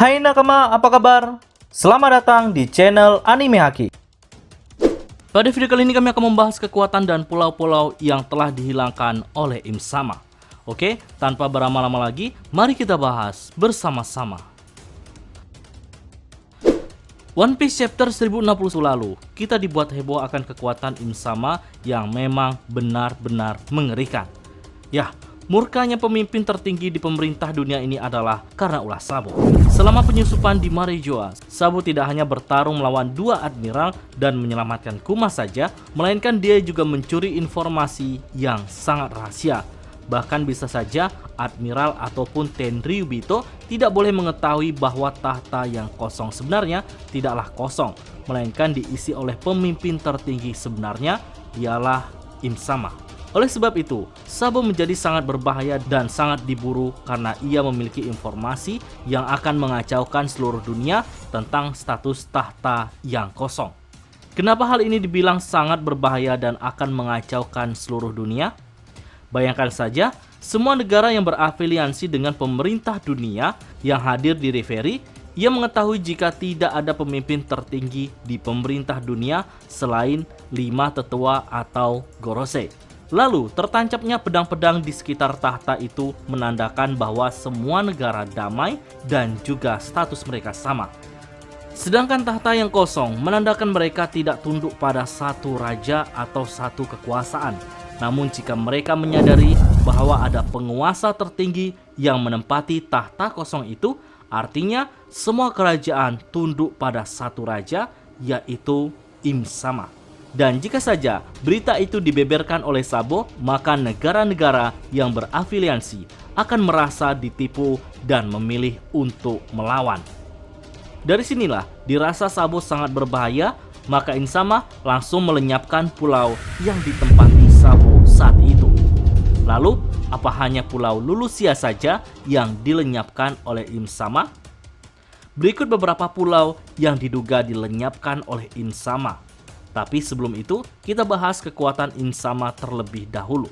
Hai nakama, apa kabar? Selamat datang di channel Anime Haki. Pada video kali ini kami akan membahas kekuatan dan pulau-pulau yang telah dihilangkan oleh Im Sama. Oke, tanpa berlama-lama lagi, mari kita bahas bersama-sama. One Piece chapter 1060 lalu, kita dibuat heboh akan kekuatan Im Sama yang memang benar-benar mengerikan. Ya, murkanya pemimpin tertinggi di pemerintah dunia ini adalah karena ulah Sabo. Selama penyusupan di Marejoa, Sabo tidak hanya bertarung melawan dua admiral dan menyelamatkan Kuma saja, melainkan dia juga mencuri informasi yang sangat rahasia. Bahkan bisa saja admiral ataupun Tenryubito tidak boleh mengetahui bahwa tahta yang kosong sebenarnya tidaklah kosong, melainkan diisi oleh pemimpin tertinggi sebenarnya, ialah Im Sama. Oleh sebab itu, Sabo menjadi sangat berbahaya dan sangat diburu karena ia memiliki informasi yang akan mengacaukan seluruh dunia tentang status tahta yang kosong. Kenapa hal ini dibilang sangat berbahaya dan akan mengacaukan seluruh dunia? Bayangkan saja, semua negara yang berafiliansi dengan pemerintah dunia yang hadir di Reverie, ia mengetahui jika tidak ada pemimpin tertinggi di pemerintah dunia selain 5 tetua atau Gorosei. Lalu, tertancapnya pedang-pedang di sekitar tahta itu menandakan bahwa semua negara damai dan juga status mereka sama. Sedangkan tahta yang kosong menandakan mereka tidak tunduk pada satu raja atau satu kekuasaan. Namun jika mereka menyadari bahwa ada penguasa tertinggi yang menempati tahta kosong itu, artinya semua kerajaan tunduk pada satu raja, yaitu Im Sama. Dan jika saja berita itu dibeberkan oleh Sabo, maka negara-negara yang berafiliansi akan merasa ditipu dan memilih untuk melawan. Dari sinilah dirasa Sabo sangat berbahaya, maka Im Sama langsung melenyapkan pulau yang ditempati Sabo saat itu. Lalu, apa hanya pulau Lulusia saja yang dilenyapkan oleh Im Sama? Berikut beberapa pulau yang diduga dilenyapkan oleh Im Sama. Tapi sebelum itu, kita bahas kekuatan Im Sama terlebih dahulu.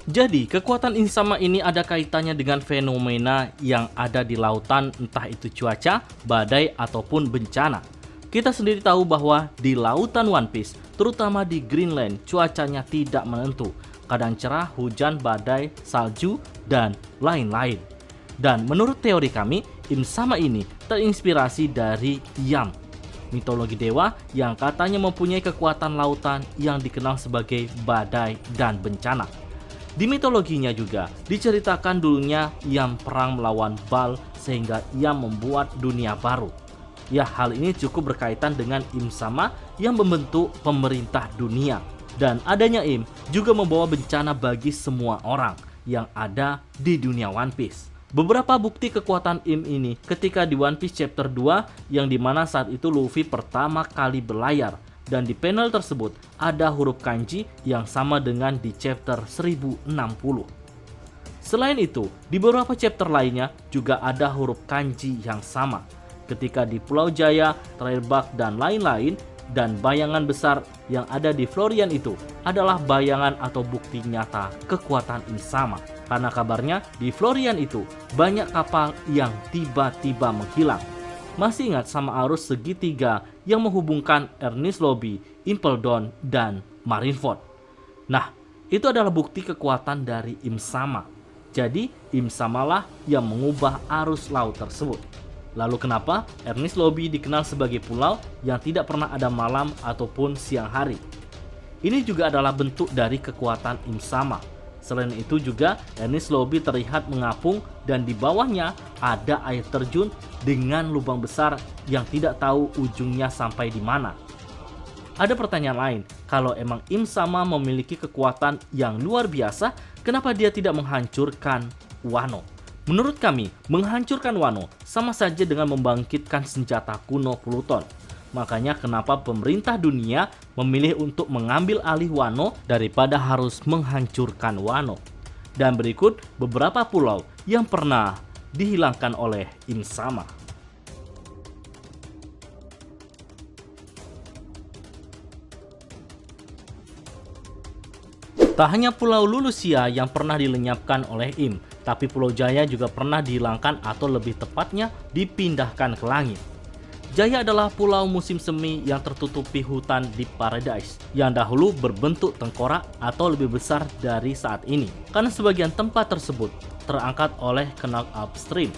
Jadi, kekuatan Im Sama ini ada kaitannya dengan fenomena yang ada di lautan, entah itu cuaca, badai, ataupun bencana. Kita sendiri tahu bahwa di lautan One Piece, terutama di Greenland, cuacanya tidak menentu. Kadang cerah, hujan, badai, salju, dan lain-lain. Dan menurut teori kami, Im Sama ini terinspirasi dari Yam, mitologi dewa yang katanya mempunyai kekuatan lautan yang dikenal sebagai badai dan bencana. Di mitologinya juga diceritakan dulunya Yam perang melawan Baal sehingga ia membuat dunia baru. Ya, hal ini cukup berkaitan dengan Im Sama yang membentuk pemerintah dunia. Dan adanya Im juga membawa bencana bagi semua orang yang ada di dunia One Piece. Beberapa bukti kekuatan Im ini ketika di One Piece chapter 2 yang dimana saat itu Luffy pertama kali berlayar. Dan di panel tersebut ada huruf kanji yang sama dengan di chapter 1060. Selain itu, di beberapa chapter lainnya juga ada huruf kanji yang sama. Ketika di Pulau Jaya, Trairbach, dan lain-lain, dan bayangan besar yang ada di Florian itu adalah bayangan atau bukti nyata kekuatan Im Sama. Karena kabarnya di Florian itu banyak kapal yang tiba-tiba menghilang. Masih ingat sama arus segitiga yang menghubungkan Enies Lobby, Impel Down, dan Marineford? Nah, itu adalah bukti kekuatan dari Im Sama. Jadi, Im Samalah yang mengubah arus laut tersebut. Lalu kenapa Enies Lobby dikenal sebagai pulau yang tidak pernah ada malam ataupun siang hari? Ini juga adalah bentuk dari kekuatan Im Sama. Selain itu juga Enies Lobby terlihat mengapung dan di bawahnya ada air terjun dengan lubang besar yang tidak tahu ujungnya sampai di mana. Ada pertanyaan lain, kalau emang Im Sama memiliki kekuatan yang luar biasa, kenapa dia tidak menghancurkan Wano? Menurut kami, menghancurkan Wano sama saja dengan membangkitkan senjata kuno Pluton. Makanya kenapa pemerintah dunia memilih untuk mengambil alih Wano daripada harus menghancurkan Wano. Dan berikut beberapa pulau yang pernah dihilangkan oleh Im Sama. Tak hanya Pulau Lulusia yang pernah dilenyapkan oleh Im, tapi Pulau Jaya juga pernah dihilangkan atau lebih tepatnya dipindahkan ke langit. Jaya adalah pulau musim semi yang tertutupi hutan di Paradise, yang dahulu berbentuk tengkorak atau lebih besar dari saat ini, karena sebagian tempat tersebut terangkat oleh Canal Upstream,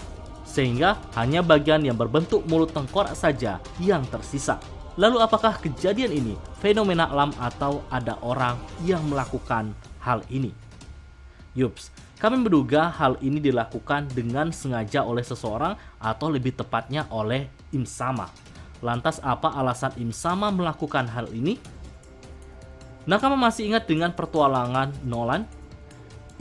sehingga hanya bagian yang berbentuk mulut tengkorak saja yang tersisa. Lalu apakah kejadian ini fenomena alam atau ada orang yang melakukan hal ini? Yups, kami menduga hal ini dilakukan dengan sengaja oleh seseorang atau lebih tepatnya oleh Im Sama. Lantas apa alasan Im Sama melakukan hal ini? Nakama masih ingat dengan petualangan Nolan?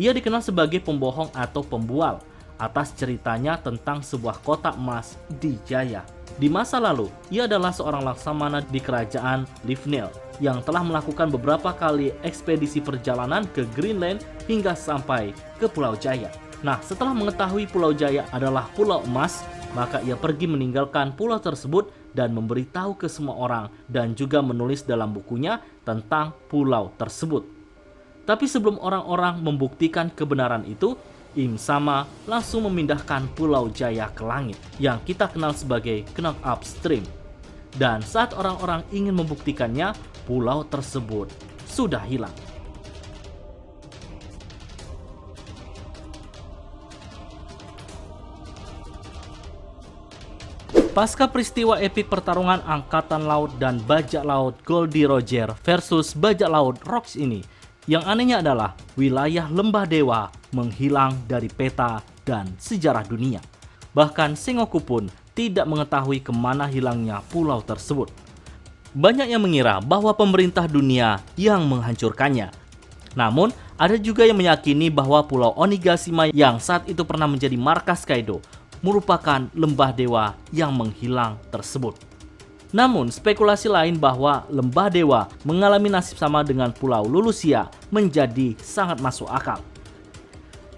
Ia dikenal sebagai pembohong atau pembual atas ceritanya tentang sebuah kotak emas di Jaya. Di masa lalu, ia adalah seorang laksamana di kerajaan Livnell yang telah melakukan beberapa kali ekspedisi perjalanan ke Greenland hingga sampai ke Pulau Jaya. Nah, setelah mengetahui Pulau Jaya adalah pulau emas, maka ia pergi meninggalkan pulau tersebut dan memberitahu ke semua orang dan juga menulis dalam bukunya tentang pulau tersebut. Tapi sebelum orang-orang membuktikan kebenaran itu, Im Sama langsung memindahkan Pulau Jaya ke langit yang kita kenal sebagai Canal Upstream. Dan saat orang-orang ingin membuktikannya, pulau tersebut sudah hilang. Pasca peristiwa epik pertarungan Angkatan Laut dan Bajak Laut Goldie Roger versus Bajak Laut Rocks ini, yang anehnya adalah wilayah Lembah Dewa menghilang dari peta dan sejarah dunia. Bahkan Sengoku pun tidak mengetahui kemana hilangnya pulau tersebut. Banyak yang mengira bahwa pemerintah dunia yang menghancurkannya. Namun, ada juga yang meyakini bahwa Pulau Onigashima yang saat itu pernah menjadi markas Kaido merupakan lembah dewa yang menghilang tersebut. Namun, spekulasi lain bahwa lembah dewa mengalami nasib sama dengan Pulau Lulusia menjadi sangat masuk akal.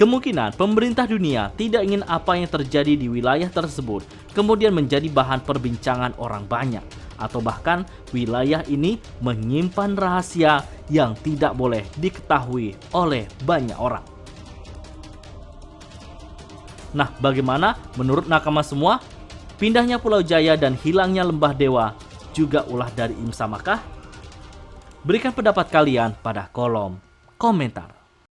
Kemungkinan pemerintah dunia tidak ingin apa yang terjadi di wilayah tersebut kemudian menjadi bahan perbincangan orang banyak, atau bahkan wilayah ini menyimpan rahasia yang tidak boleh diketahui oleh banyak orang. Nah, bagaimana menurut nakama semua? Pindahnya Pulau Jaya dan hilangnya lembah dewa juga ulah dari Im Sama kah? Berikan pendapat kalian pada kolom komentar.